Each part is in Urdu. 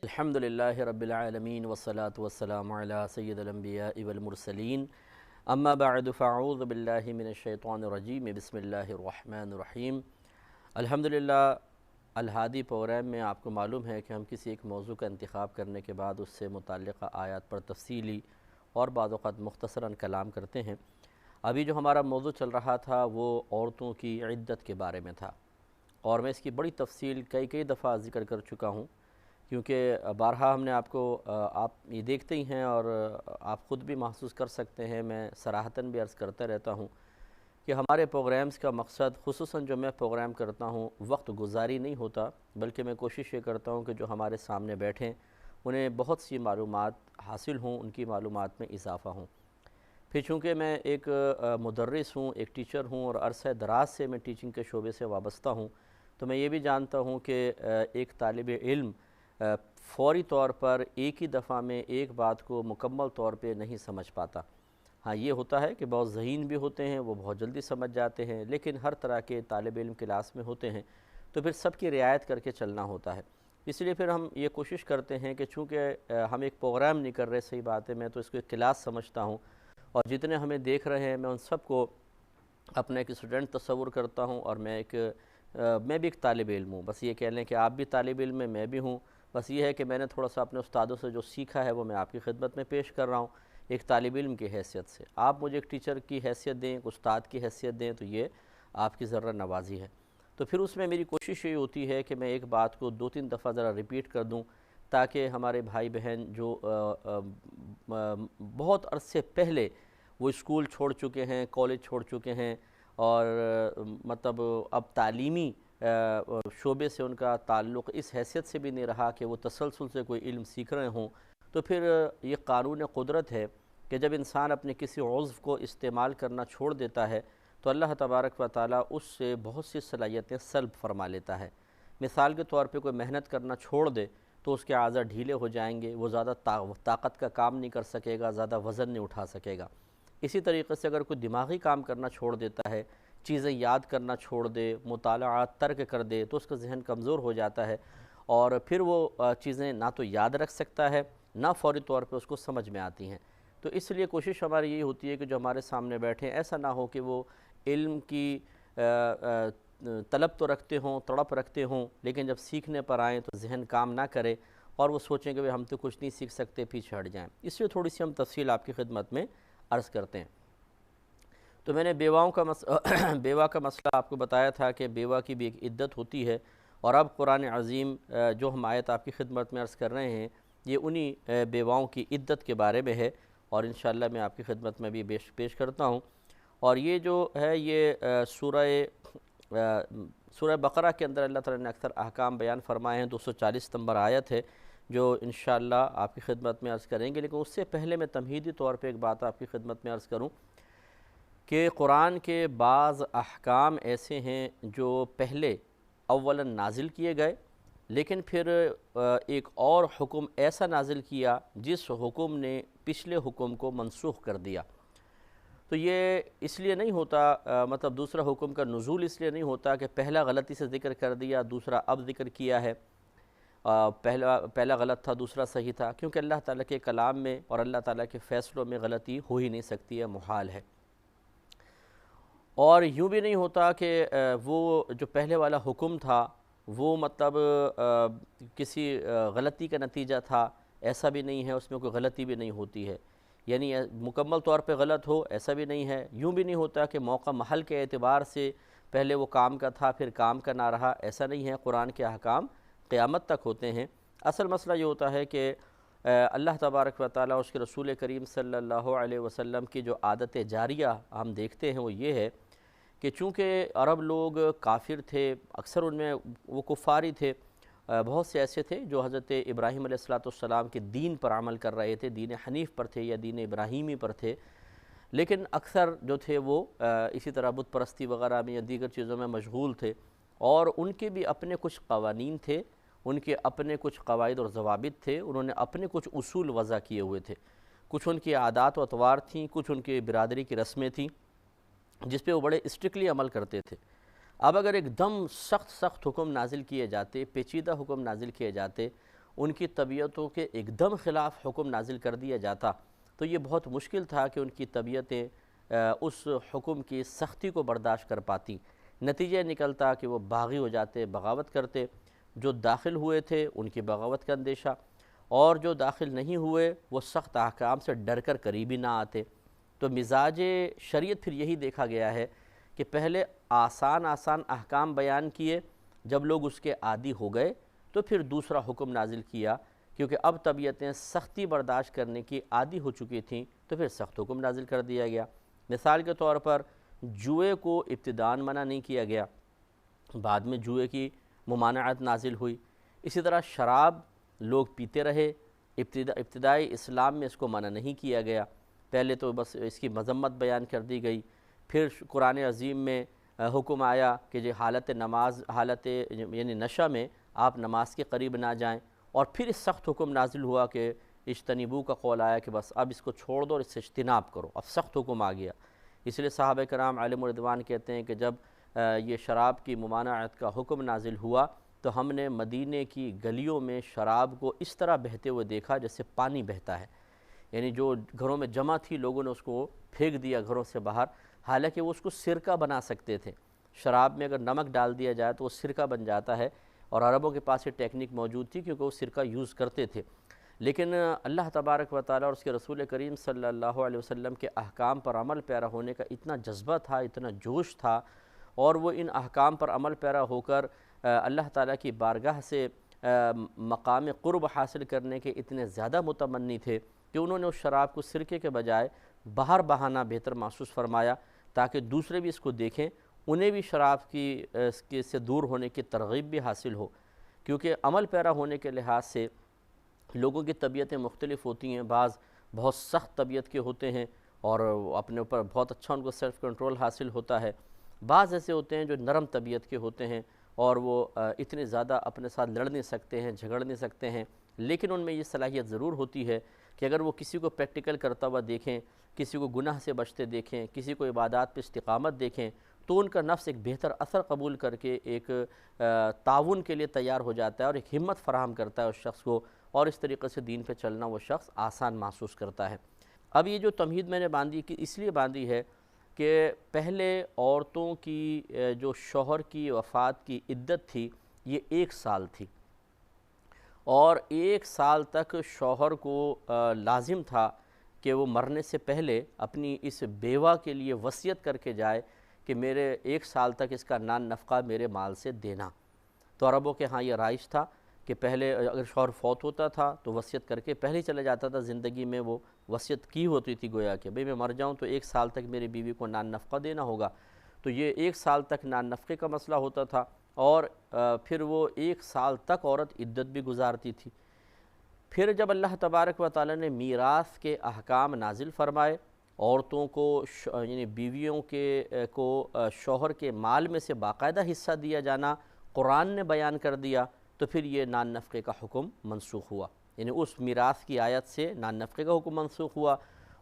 الحمدللہ رب العالمین والصلاة والسلام علی سید الانبیاء والمرسلین اما بعد فاعوذ باللہ من الشیطان الرجیم بسم اللہ الرحمن الرحیم۔ الحمدللہ الہادی پروگرام میں آپ کو معلوم ہے کہ ہم کسی ایک موضوع کا انتخاب کرنے کے بعد اس سے متعلقہ آیات پر تفصیلی اور بعض اوقات مختصراً کلام کرتے ہیں۔ ابھی جو ہمارا موضوع چل رہا تھا وہ عورتوں کی عدت کے بارے میں تھا، اور میں اس کی بڑی تفصیل کئی دفعہ ذکر کر چکا ہوں، کیونکہ بارہا ہم نے آپ یہ دیکھتے ہی ہیں اور آپ خود بھی محسوس کر سکتے ہیں، میں صراحتاً بھی عرض کرتا رہتا ہوں کہ ہمارے پروگرامز کا مقصد، خصوصاً جو میں پروگرام کرتا ہوں، وقت گزاری نہیں ہوتا، بلکہ میں کوشش یہ کرتا ہوں کہ جو ہمارے سامنے بیٹھیں انہیں بہت سی معلومات حاصل ہوں، ان کی معلومات میں اضافہ ہوں۔ پھر چونکہ میں ایک مدرس ہوں، ایک ٹیچر ہوں، اور عرصہ دراز سے میں ٹیچنگ کے شعبے سے وابستہ ہوں، تو میں یہ بھی جانتا ہوں کہ ایک طالب علم فوری طور پر ایک ہی دفعہ میں ایک بات کو مکمل طور پہ نہیں سمجھ پاتا۔ ہاں، یہ ہوتا ہے کہ بہت ذہین بھی ہوتے ہیں، وہ بہت جلدی سمجھ جاتے ہیں، لیکن ہر طرح کے طالب علم کلاس میں ہوتے ہیں تو پھر سب کی رعایت کر کے چلنا ہوتا ہے۔ اس لیے پھر ہم یہ کوشش کرتے ہیں کہ چونکہ ہم ایک پروگرام نہیں کر رہے، صحیح بات ہے، میں تو اس کو ایک کلاس سمجھتا ہوں، اور جتنے ہمیں دیکھ رہے ہیں میں ان سب کو اپنا ایک اسٹوڈنٹ تصور کرتا ہوں، اور میں بھی ایک طالب علم ہوں۔ بس یہ کہہ لیں کہ آپ بھی طالب علم ہیں، میں بھی ہوں، بس یہ ہے کہ میں نے تھوڑا سا اپنے استادوں سے جو سیکھا ہے وہ میں آپ کی خدمت میں پیش کر رہا ہوں ایک طالب علم کی حیثیت سے۔ آپ مجھے ایک ٹیچر کی حیثیت دیں، ایک استاد کی حیثیت دیں، تو یہ آپ کی ذرا نوازی ہے۔ تو پھر اس میں میری کوشش یہ ہوتی ہے کہ میں ایک بات کو 2-3 دفعہ ذرا ریپیٹ کر دوں، تاکہ ہمارے بھائی بہن جو بہت عرصے پہلے وہ اسکول چھوڑ چکے ہیں، کالج چھوڑ چکے ہیں، اور مطلب اب تعلیمی شعبے سے ان کا تعلق اس حیثیت سے بھی نہیں رہا کہ وہ تسلسل سے کوئی علم سیکھ رہے ہوں، تو پھر یہ قانون قدرت ہے کہ جب انسان اپنے کسی عضو کو استعمال کرنا چھوڑ دیتا ہے تو اللہ تبارک و تعالیٰ اس سے بہت سی صلاحیتیں سلب فرما لیتا ہے۔ مثال کے طور پہ کوئی محنت کرنا چھوڑ دے تو اس کے اعضاء ڈھیلے ہو جائیں گے، وہ زیادہ طاقت کا کام نہیں کر سکے گا، زیادہ وزن نہیں اٹھا سکے گا۔ اسی طریقے سے اگر کوئی دماغی کام کرنا چھوڑ دیتا ہے، چیزیں یاد کرنا چھوڑ دے، مطالعات ترک کر دے، تو اس کا ذہن کمزور ہو جاتا ہے، اور پھر وہ چیزیں نہ تو یاد رکھ سکتا ہے، نہ فوری طور پہ اس کو سمجھ میں آتی ہیں۔ تو اس لیے کوشش ہماری یہ ہوتی ہے کہ جو ہمارے سامنے بیٹھیں ایسا نہ ہو کہ وہ علم کی طلب تو رکھتے ہوں، تڑپ رکھتے ہوں، لیکن جب سیکھنے پر آئیں تو ذہن کام نہ کرے اور وہ سوچیں کہ ہم تو کچھ نہیں سیکھ سکتے، پیچھے ہٹ جائیں۔ اس لیے تھوڑی سی ہم تفصیل آپ کی خدمت میں عرض کرتے ہیں۔ تو میں نے بیواؤں کا بیوہ کا مسئلہ آپ کو بتایا تھا کہ بیوہ کی بھی ایک عدت ہوتی ہے، اور اب قرآن عظیم جو ہم آیت آپ کی خدمت میں عرض کر رہے ہیں یہ انہی بیواؤں کی عدت کے بارے میں ہے، اور انشاءاللہ میں آپ کی خدمت میں بھی پیش کرتا ہوں۔ اور یہ جو ہے یہ سورہ بقرہ کے اندر اللہ تعالیٰ نے اکثر احکام بیان فرمائے ہیں، 240 نمبر آیت ہے جو انشاءاللہ آپ کی خدمت میں عرض کریں گے۔ لیکن اس سے پہلے میں تمہیدی طور پہ ایک بات آپ کی خدمت میں عرض کروں کہ قرآن کے بعض احکام ایسے ہیں جو پہلے اولاً نازل کیے گئے، لیکن پھر ایک اور حکم ایسا نازل کیا جس حکم نے پچھلے حکم کو منسوخ کر دیا۔ تو یہ اس لیے نہیں ہوتا، مطلب دوسرا حکم کا نزول اس لیے نہیں ہوتا کہ پہلا غلطی سے ذکر کر دیا، دوسرا اب ذکر کیا ہے، پہلا غلط تھا دوسرا صحیح تھا، کیونکہ اللہ تعالیٰ کے کلام میں اور اللہ تعالیٰ کے فیصلوں میں غلطی ہو ہی نہیں سکتی ہے، محال ہے۔ اور یوں بھی نہیں ہوتا کہ وہ جو پہلے والا حکم تھا وہ مطلب کسی غلطی کا نتیجہ تھا، ایسا بھی نہیں ہے، اس میں کوئی غلطی بھی نہیں ہوتی ہے، یعنی مکمل طور پہ غلط ہو ایسا بھی نہیں ہے۔ یوں بھی نہیں ہوتا کہ موقع محل کے اعتبار سے پہلے وہ کام کا تھا پھر کام کا نہ رہا، ایسا نہیں ہے۔ قرآن کے احکام قیامت تک ہوتے ہیں۔ اصل مسئلہ یہ ہوتا ہے کہ اللہ تبارک و تعالیٰ اس کے رسول کریم صلی اللہ علیہ وسلم کی جو عادت جاریہ ہم دیکھتے ہیں وہ یہ ہے کہ چونکہ عرب لوگ کافر تھے، اکثر ان میں وہ کفاری تھے، بہت سے ایسے تھے جو حضرت ابراہیم علیہ السلام کے دین پر عمل کر رہے تھے، دین حنیف پر تھے یا دین ابراہیمی پر تھے، لیکن اکثر جو تھے وہ اسی طرح بت پرستی وغیرہ میں یا دیگر چیزوں میں مشغول تھے، اور ان کے بھی اپنے کچھ قوانین تھے، ان کے اپنے کچھ قواعد اور ضوابط تھے، انہوں نے اپنے کچھ اصول وضع کیے ہوئے تھے، کچھ ان کی عادات و اطوار تھیں، کچھ ان کی برادری کی رسمیں تھیں جس پہ وہ بڑے اسٹرکٹلی عمل کرتے تھے۔ اب اگر ایک دم سخت حکم نازل کیے جاتے، پیچیدہ حکم نازل کیے جاتے، ان کی طبیعتوں کے ایک دم خلاف حکم نازل کر دیا جاتا تو یہ بہت مشکل تھا کہ ان کی طبیعتیں اس حکم کی سختی کو برداشت کر پاتی۔ نتیجہ نکلتا کہ وہ باغی ہو جاتے، بغاوت کرتے۔ جو داخل ہوئے تھے ان کی بغاوت کا اندیشہ، اور جو داخل نہیں ہوئے وہ سخت احکام سے ڈر کر قریب ہی نہ آتے۔ تو مزاج شریعت پھر یہی دیکھا گیا ہے کہ پہلے آسان احکام بیان کیے، جب لوگ اس کے عادی ہو گئے تو پھر دوسرا حکم نازل کیا، کیونکہ اب طبیعتیں سختی برداشت کرنے کی عادی ہو چکی تھیں تو پھر سخت حکم نازل کر دیا گیا۔ مثال کے طور پر جوئے کو ابتداً منع نہیں کیا گیا، بعد میں جوئے کی ممانعت نازل ہوئی۔ اسی طرح شراب لوگ پیتے رہے، ابتدائی اسلام میں اس کو منع نہیں کیا گیا، پہلے تو بس اس کی مذمت بیان کر دی گئی۔ پھر قرآن عظیم میں حکم آیا کہ جو حالت یعنی نشہ میں آپ نماز کے قریب نہ جائیں، اور پھر اس سخت حکم نازل ہوا کہ اجتنبو کا قول آیا کہ بس اب اس کو چھوڑ دو اور اس سے اجتناب کرو، اب سخت حکم آ گیا۔ اس لیے صحابہ کرام علیہم رضوان کہتے ہیں کہ جب یہ شراب کی ممانعت کا حکم نازل ہوا تو ہم نے مدینے کی گلیوں میں شراب کو اس طرح بہتے ہوئے دیکھا جیسے پانی بہتا ہے، یعنی جو گھروں میں جمع تھی لوگوں نے اس کو پھینک دیا گھروں سے باہر، حالانکہ وہ اس کو سرکہ بنا سکتے تھے۔ شراب میں اگر نمک ڈال دیا جائے تو وہ سرکہ بن جاتا ہے، اور عربوں کے پاس یہ ٹیکنیک موجود تھی کیونکہ وہ سرکہ یوز کرتے تھے۔ لیکن اللہ تبارک و تعالیٰ اور اس کے رسول کریم صلی اللہ علیہ وسلم کے احکام پر عمل پیرا ہونے کا اتنا جذبہ تھا، اتنا جوش تھا، اور وہ ان احکام پر عمل پیرا ہو کر اللہ تعالیٰ کی بارگاہ سے مقام قرب حاصل کرنے کے اتنے زیادہ متمنی تھے کہ انہوں نے اس شراب کو سرکے کے بجائے باہر بہانا بہتر محسوس فرمایا، تاکہ دوسرے بھی اس کو دیکھیں، انہیں بھی شراب کی سے دور ہونے کی ترغیب بھی حاصل ہو۔ کیونکہ عمل پیرا ہونے کے لحاظ سے لوگوں کی طبیعتیں مختلف ہوتی ہیں، بعض بہت سخت طبیعت کے ہوتے ہیں اور اپنے اوپر بہت اچھا ان کو سیلف کنٹرول حاصل ہوتا ہے، بعض ایسے ہوتے ہیں جو نرم طبیعت کے ہوتے ہیں اور وہ اتنے زیادہ اپنے ساتھ لڑ نہیں سکتے ہیں، جھگڑ نہیں سکتے ہیں، لیکن ان میں یہ صلاحیت ضرور ہوتی ہے کہ اگر وہ کسی کو پریکٹیکل کرتا ہوا دیکھیں، کسی کو گناہ سے بچتے دیکھیں، کسی کو عبادات پہ استقامت دیکھیں، تو ان کا نفس ایک بہتر اثر قبول کر کے ایک تعاون کے لیے تیار ہو جاتا ہے اور ایک ہمت فراہم کرتا ہے اس شخص کو، اور اس طریقے سے دین پہ چلنا وہ شخص آسان محسوس کرتا ہے۔ اب یہ جو تمہید میں نے باندھی کہ اس لیے باندھی ہے کہ پہلے عورتوں کی جو شوہر کی وفات کی عدت تھی یہ 1 سال تھی، اور 1 سال تک شوہر کو لازم تھا کہ وہ مرنے سے پہلے اپنی اس بیوہ کے لیے وصیت کر کے جائے کہ میرے 1 سال تک اس کا نان نفقہ میرے مال سے دینا۔ تو عربوں کے ہاں یہ رائج تھا کہ پہلے اگر شوہر فوت ہوتا تھا تو وصیت کر کے پہلے ہی چلے جاتا تھا، زندگی میں وہ وصیت کی ہوتی تھی گویا کہ بھئی میں مر جاؤں تو 1 سال تک میری بیوی کو نان نفقہ دینا ہوگا، تو یہ 1 سال تک نان نفقے کا مسئلہ ہوتا تھا، اور پھر وہ 1 سال تک عورت عدت بھی گزارتی تھی۔ پھر جب اللہ تبارک و تعالیٰ نے میراث کے احکام نازل فرمائے، عورتوں کو یعنی بیویوں کو شوہر کے مال میں سے باقاعدہ حصہ دیا جانا قرآن نے بیان کر دیا، تو پھر یہ نان نفقے کا حکم منسوخ ہوا، یعنی اس میراث کی آیت سے نان نفقے کا حکم منسوخ ہوا۔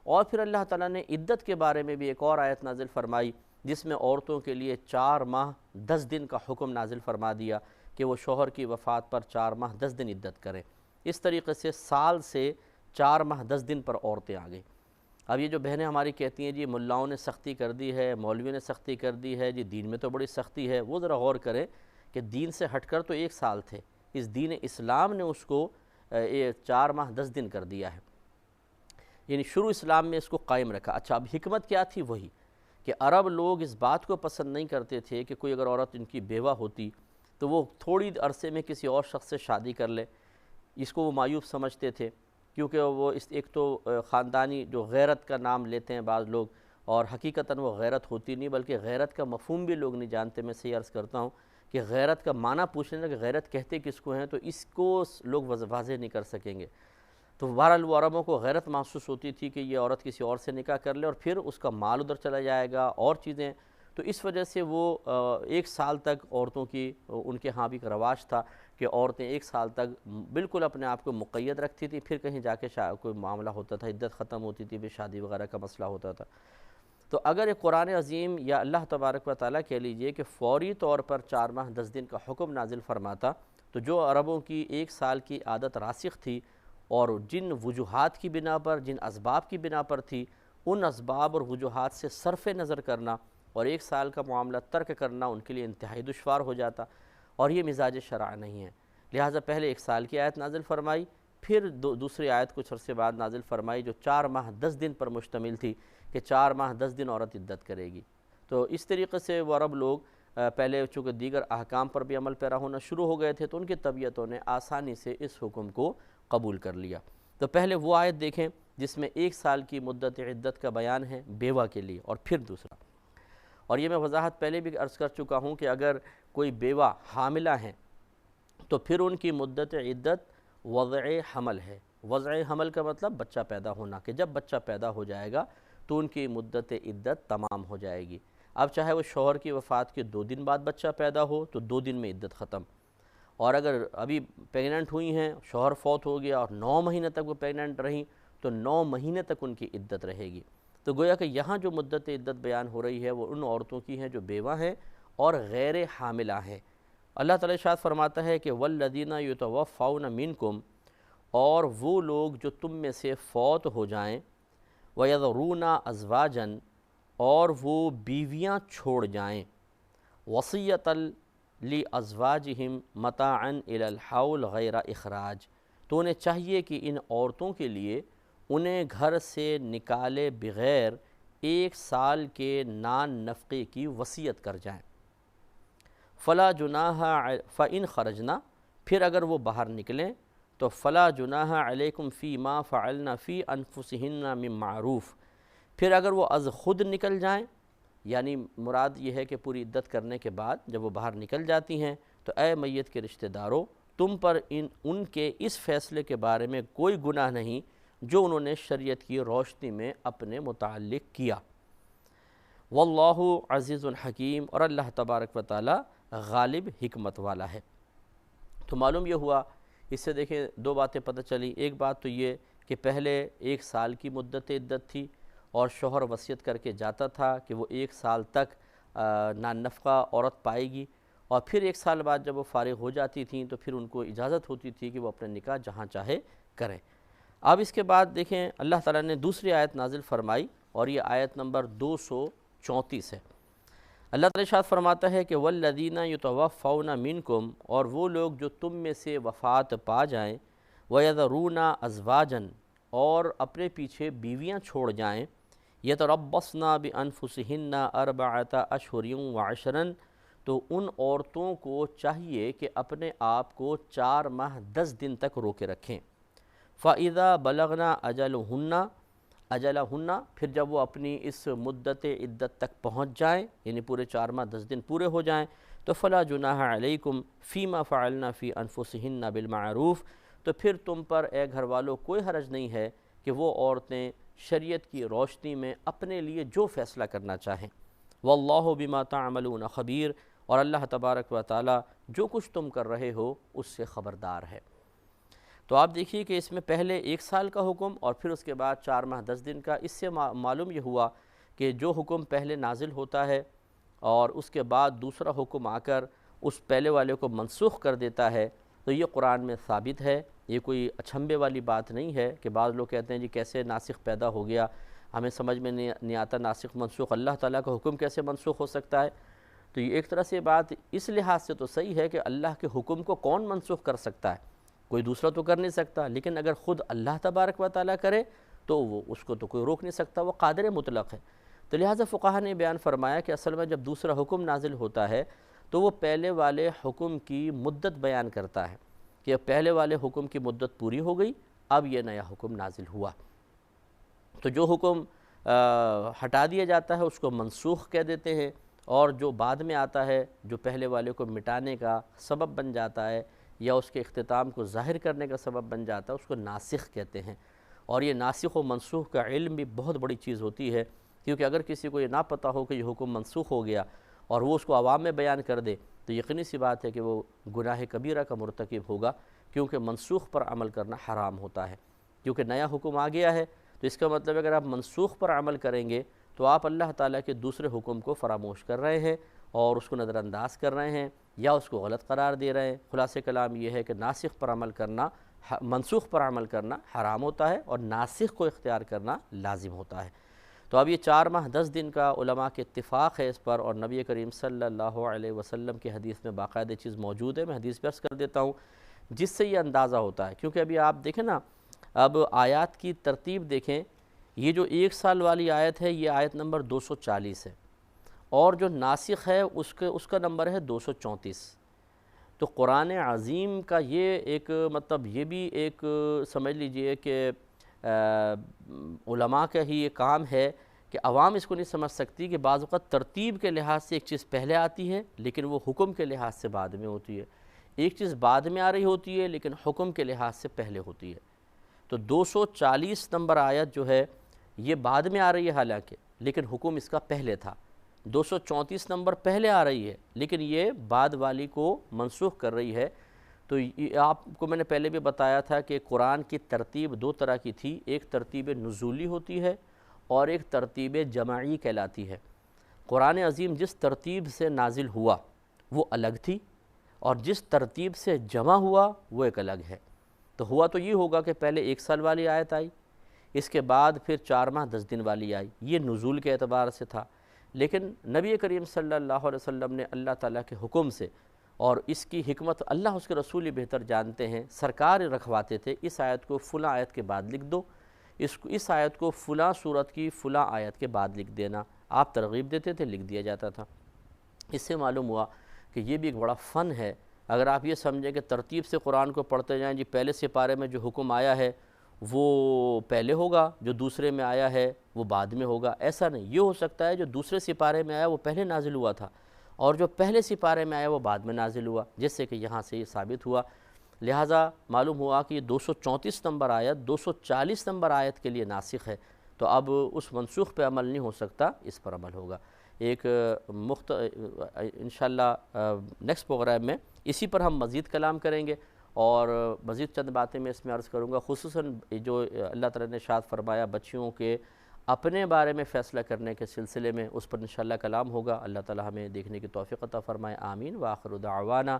اور پھر اللہ تعالیٰ نے عدت کے بارے میں بھی ایک اور آیت نازل فرمائی جس میں عورتوں کے لیے 4 ماہ 10 دن کا حکم نازل فرما دیا کہ وہ شوہر کی وفات پر 4 ماہ 10 دن عدت کریں۔ اس طریقے سے سال سے 4 ماہ 10 دن پر عورتیں آ گئیں۔ اب یہ جو بہنیں ہماری کہتی ہیں جی ملاؤں نے سختی کر دی ہے، مولویوں نے سختی کر دی ہے، جی دین میں تو بڑی سختی ہے، وہ ذرا غور کریں کہ دین سے ہٹ کر تو 1 سال تھے، اس دین اسلام نے اس کو 4 ماہ 10 دن کر دیا ہے، یعنی شروع اسلام میں اس کو قائم رکھا۔ اچھا اب حکمت کیا تھی؟ وہی کہ عرب لوگ اس بات کو پسند نہیں کرتے تھے کہ کوئی اگر عورت ان کی بیوہ ہوتی تو وہ تھوڑی عرصے میں کسی اور شخص سے شادی کر لے، اس کو وہ معیوب سمجھتے تھے، کیونکہ وہ ایک تو خاندانی جو غیرت کا نام لیتے ہیں بعض لوگ، اور حقیقتاً وہ غیرت ہوتی نہیں بلکہ غیرت کا مفہوم بھی لوگ نہیں جانتے۔ میں صحیح عرض کرتا ہوں کہ غیرت کا معنی پوچھنے لگے غیرت کہتے کس کو ہیں تو اس کو لوگ واضح نہیں کر سکیں گے۔ تو بہرحال وہ عربوں کو غیرت محسوس ہوتی تھی کہ یہ عورت کسی اور سے نکاح کر لے اور پھر اس کا مال ادھر چلا جائے گا اور چیزیں، تو اس وجہ سے وہ 1 سال تک عورتوں کی ان کے ہاں بھی ایک رواج تھا کہ عورتیں 1 سال تک بالکل اپنے آپ کو مقید رکھتی تھی، پھر کہیں جا کے کوئی معاملہ ہوتا تھا، عدت ختم ہوتی تھی، پھر شادی وغیرہ کا مسئلہ ہوتا تھا۔ تو اگر یہ قرآن عظیم یا اللہ تبارک و تعالیٰ کہہ لیجئے کہ فوری طور پر 4 ماہ 10 دن کا حکم نازل فرماتا تو جو عربوں کی 1 سال کی عادت راسخ تھی اور جن وجوہات کی بنا پر، جن اسباب کی بنا پر تھی، ان اسباب اور وجوہات سے صرف نظر کرنا اور 1 سال کا معاملہ ترک کرنا ان کے لیے انتہائی دشوار ہو جاتا، اور یہ مزاج شرع نہیں ہے۔ لہٰذا پہلے 1 سال کی آیت نازل فرمائی، پھر دوسری آیت کچھ عرصے بعد نازل فرمائی جو 4 ماہ 10 دن پر مشتمل تھی کہ 4 ماہ 10 دن عورت عدت کرے گی۔ تو اس طریقے سے وہ عرب لوگ پہلے چونکہ دیگر احکام پر بھی عمل پیرا ہونا شروع ہو گئے تھے، تو ان کی طبیعتوں نے آسانی سے اس حکم کو قبول کر لیا۔ تو پہلے وہ آیت دیکھیں جس میں 1 سال کی مدت عدت کا بیان ہے بیوہ کے لیے، اور پھر دوسرا، اور یہ میں وضاحت پہلے بھی عرض کر چکا ہوں کہ اگر کوئی بیوہ حاملہ ہیں تو پھر ان کی مدت عدت وضع حمل ہے۔ وضع حمل کا مطلب بچہ پیدا ہونا، کہ جب بچہ پیدا ہو جائے گا تو ان کی مدت عدت تمام ہو جائے گی۔ اب چاہے وہ شوہر کی وفات کے 2 دن بعد بچہ پیدا ہو تو 2 دن میں عدت ختم، اور اگر ابھی پیگننٹ ہوئی ہیں، شوہر فوت ہو گیا اور 9 مہینے تک وہ پیگننٹ رہیں تو 9 مہینے تک ان کی عدت رہے گی۔ تو گویا کہ یہاں جو مدت عدت بیان ہو رہی ہے وہ ان عورتوں کی ہیں جو بیوہ ہیں اور غیر حاملہ ہیں۔ اللہ تعالیٰ ارشاد فرماتا ہے کہ وَالَّذِينَ يُتَوَفَّوْنَ مِنْكُمْ، اور وہ لوگ جو تم میں سے فوت ہو جائیں، وَيَذَرُونَ أَزْوَاجًا، اور وہ بیویاں چھوڑ جائیں، وَصِيَّةً لِأَزْوَاجِهِمْ مَتَاعًا إِلَى الْحَوْلِ غَيْرَ إِخْرَاج، تو انہیں چاہیے کہ ان عورتوں کے لیے انہیں گھر سے نکالے بغیر 1 سال کے نان نفقے کی وصیت کر جائیں۔ فلا جناح فإن خرجنا، پھر اگر وہ باہر نکلیں تو فلا جناح علیکم فی ما فعلنا فی انفسہن من معروف، پھر اگر وہ از خود نکل جائیں، یعنی مراد یہ ہے کہ پوری عدت کرنے کے بعد جب وہ باہر نکل جاتی ہیں تو اے میت کے رشتہ داروں، تم پر ان کے اس فیصلے کے بارے میں کوئی گناہ نہیں جو انہوں نے شریعت کی روشنی میں اپنے متعلق کیا۔ واللہ عزیز الحکیم، اور اللہ تبارک و تعالی غالب حکمت والا ہے۔ تو معلوم یہ ہوا، اس سے دیکھیں 2 باتیں پتہ چلی۔ ایک بات تو یہ کہ پہلے 1 سال کی مدت عدت تھی اور شوہر وصیت کر کے جاتا تھا کہ وہ 1 سال تک نان نفقہ عورت پائے گی، اور پھر 1 سال بعد جب وہ فارغ ہو جاتی تھیں تو پھر ان کو اجازت ہوتی تھی کہ وہ اپنے نکاح جہاں چاہے کریں۔ اب اس کے بعد دیکھیں اللہ تعالیٰ نے دوسری آیت نازل فرمائی، اور یہ آیت نمبر 234 ہے۔ اللہ تعالیٰ ارشاد فرماتا ہے کہ وَالَّذِينَ يُتَوَفَّوْنَ مِنْكُمْ، اور وہ لوگ جو تم میں سے وفات پا جائیں، وَيَذَرُونَ أَزْوَاجًا، اور اپنے پیچھے بیویاں چھوڑ جائیں، يَتَرَبَّصْنَ بِأَنفُسِهِنَّ أَرْبَعَةَ أَشْهُرٍ وَعَشْرًا، تو ان عورتوں کو چاہیے کہ اپنے آپ کو 4 ماہ 10 دن تک روکے رکھیں۔ فَإِذَا بَلَغْنَا أَجَلَهُنَّ، پھر جب وہ اپنی اس مدت عدت تک پہنچ جائیں، یعنی پورے 4 ماہ 10 دن پورے ہو جائیں، تو فَلَا جُنَاحَ عَلَيْكُمْ فِي مَا فَعَلْنَا فِي أَنفُسِهِنَّ بِالْمَعْرُوفِ، تو پھر تم پر اے گھر والوں کوئی حرج نہیں ہے کہ وہ عورتیں شریعت کی روشنی میں اپنے لیے جو فیصلہ کرنا چاہیں۔ وَاللَّهُ بِمَا تَعْمَلُونَ خَبِيرٌ، اور اللہ تبارک و تعالی جو کچھ تم کر رہے ہو اس سے خبردار ہے۔ تو آپ دیکھیے کہ اس میں پہلے 1 سال کا حکم اور پھر اس کے بعد 4 ماہ 10 دن کا۔ اس سے معلوم یہ ہوا کہ جو حکم پہلے نازل ہوتا ہے اور اس کے بعد دوسرا حکم آ کر اس پہلے والے کو منسوخ کر دیتا ہے، تو یہ قرآن میں ثابت ہے، یہ کوئی اچھمبے والی بات نہیں ہے کہ بعض لوگ کہتے ہیں جی کیسے ناسخ پیدا ہو گیا، ہمیں سمجھ میں نہیں آتا ناسخ منسوخ، اللہ تعالیٰ کا حکم کیسے منسوخ ہو سکتا ہے؟ تو یہ ایک طرح سے بات اس لحاظ سے تو صحیح ہے کہ اللہ کے حکم کو کون منسوخ کر سکتا ہے؟ کوئی دوسرا تو کر نہیں سکتا، لیکن اگر خود اللہ تبارک و تعالیٰ کرے تو وہ اس کو تو کوئی روک نہیں سکتا، وہ قادر مطلق ہے۔ تو لہٰذا فقہاء نے بیان فرمایا کہ اصل میں جب دوسرا حکم نازل ہوتا ہے تو وہ پہلے والے حکم کی مدت بیان کرتا ہے کہ پہلے والے حکم کی مدت پوری ہو گئی، اب یہ نیا حکم نازل ہوا۔ تو جو حکم ہٹا دیا جاتا ہے اس کو منسوخ کہہ دیتے ہیں، اور جو بعد میں آتا ہے جو پہلے والے کو مٹانے کا سبب بن جاتا ہے یا اس کے اختتام کو ظاہر کرنے کا سبب بن جاتا ہے اس کو ناسخ کہتے ہیں۔ اور یہ ناسخ و منسوخ کا علم بھی بہت بڑی چیز ہوتی ہے، کیونکہ اگر کسی کو یہ نہ پتہ ہو کہ یہ حکم منسوخ ہو گیا اور وہ اس کو عوام میں بیان کر دے تو یقینی سی بات ہے کہ وہ گناہ کبیرہ کا مرتکب ہوگا، کیونکہ منسوخ پر عمل کرنا حرام ہوتا ہے۔ کیونکہ نیا حکم آ گیا ہے تو اس کا مطلب اگر آپ منسوخ پر عمل کریں گے تو آپ اللہ تعالیٰ کے دوسرے حکم کو فراموش کر رہے ہیں اور اس کو نظر انداز کر رہے ہیں، یا اس کو غلط قرار دے رہے ہیں۔ خلاصہ کلام یہ ہے کہ ناسخ پر عمل کرنا، منسوخ پر عمل کرنا حرام ہوتا ہے اور ناسخ کو اختیار کرنا لازم ہوتا ہے۔ تو اب یہ 4 ماہ 10 دن کا علماء کے اتفاق ہے اس پر، اور نبی کریم صلی اللہ علیہ وسلم کی حدیث میں باقاعدہ چیز موجود ہے۔ میں حدیث پیش کر دیتا ہوں جس سے یہ اندازہ ہوتا ہے، کیونکہ ابھی آپ دیکھیں نا، اب آیات کی ترتیب دیکھیں، یہ جو 1 سال والی آیت ہے یہ آیت نمبر 240 ہے، اور جو ناسخ ہے اس کا نمبر ہے 234۔ تو قرآن عظیم کا یہ ایک مطلب یہ بھی ایک سمجھ لیجئے کہ علماء کا ہی یہ کام ہے کہ عوام اس کو نہیں سمجھ سکتی کہ بعض اوقات ترتیب کے لحاظ سے ایک چیز پہلے آتی ہے لیکن وہ حکم کے لحاظ سے بعد میں ہوتی ہے، ایک چیز بعد میں آ رہی ہوتی ہے لیکن حکم کے لحاظ سے پہلے ہوتی ہے۔ تو 240 نمبر آیت جو ہے یہ بعد میں آ رہی ہے حالانکہ، لیکن حکم اس کا پہلے تھا۔ 234 نمبر پہلے آ رہی ہے لیکن یہ بعد والی کو منسوخ کر رہی ہے۔ تو آپ کو میں نے پہلے بھی بتایا تھا کہ قرآن کی ترتیب 2 طرح کی تھی، ایک ترتیب نزولی ہوتی ہے اور ایک ترتیب جماعی کہلاتی ہے۔ قرآن عظیم جس ترتیب سے نازل ہوا وہ الگ تھی، اور جس ترتیب سے جمع ہوا وہ ایک الگ ہے۔ تو ہوا تو یہ ہوگا کہ پہلے 1 سال والی آیت آئی، اس کے بعد پھر 4 ماہ 10 دن والی آئی، یہ نزول کے اعتبار سے تھا۔ لیکن نبی کریم صلی اللہ علیہ وسلم نے اللہ تعالیٰ کے حکم سے، اور اس کی حکمت اللہ اس کے رسول ہی بہتر جانتے ہیں، سرکار رکھواتے تھے اس آیت کو فلاں آیت کے بعد لکھ دو، اس آیت کو فلاں صورت کی فلاں آیت کے بعد لکھ دینا، آپ ترغیب دیتے تھے، لکھ دیا جاتا تھا۔ اس سے معلوم ہوا کہ یہ بھی ایک بڑا فن ہے۔ اگر آپ یہ سمجھیں کہ ترتیب سے قرآن کو پڑھتے جائیں، جی پہلے سپارے میں جو حکم آیا ہے وہ پہلے ہوگا، جو دوسرے میں آیا ہے وہ بعد میں ہوگا، ایسا نہیں۔ یہ ہو سکتا ہے جو دوسرے سپارے میں آیا وہ پہلے نازل ہوا تھا، اور جو پہلے سپارے میں آیا وہ بعد میں نازل ہوا، جس سے کہ یہاں سے یہ ثابت ہوا۔ لہٰذا معلوم ہوا کہ یہ 234 نمبر آیت 240 نمبر آیت کے لیے ناسخ ہے، تو اب اس منسوخ پہ عمل نہیں ہو سکتا، اس پر عمل ہوگا۔ ایک انشاءاللہ نیکسٹ پروگرام میں اسی پر ہم مزید کلام کریں گے، اور مزید چند باتیں میں اس میں عرض کروں گا، خصوصاً جو اللہ تعالیٰ نے ارشاد فرمایا بچیوں کے اپنے بارے میں فیصلہ کرنے کے سلسلے میں، اس پر انشاءاللہ کلام ہوگا۔ اللہ تعالیٰ ہمیں دیکھنے کی توفیق عطا فرمائے، آمین۔ وآخر دعوانا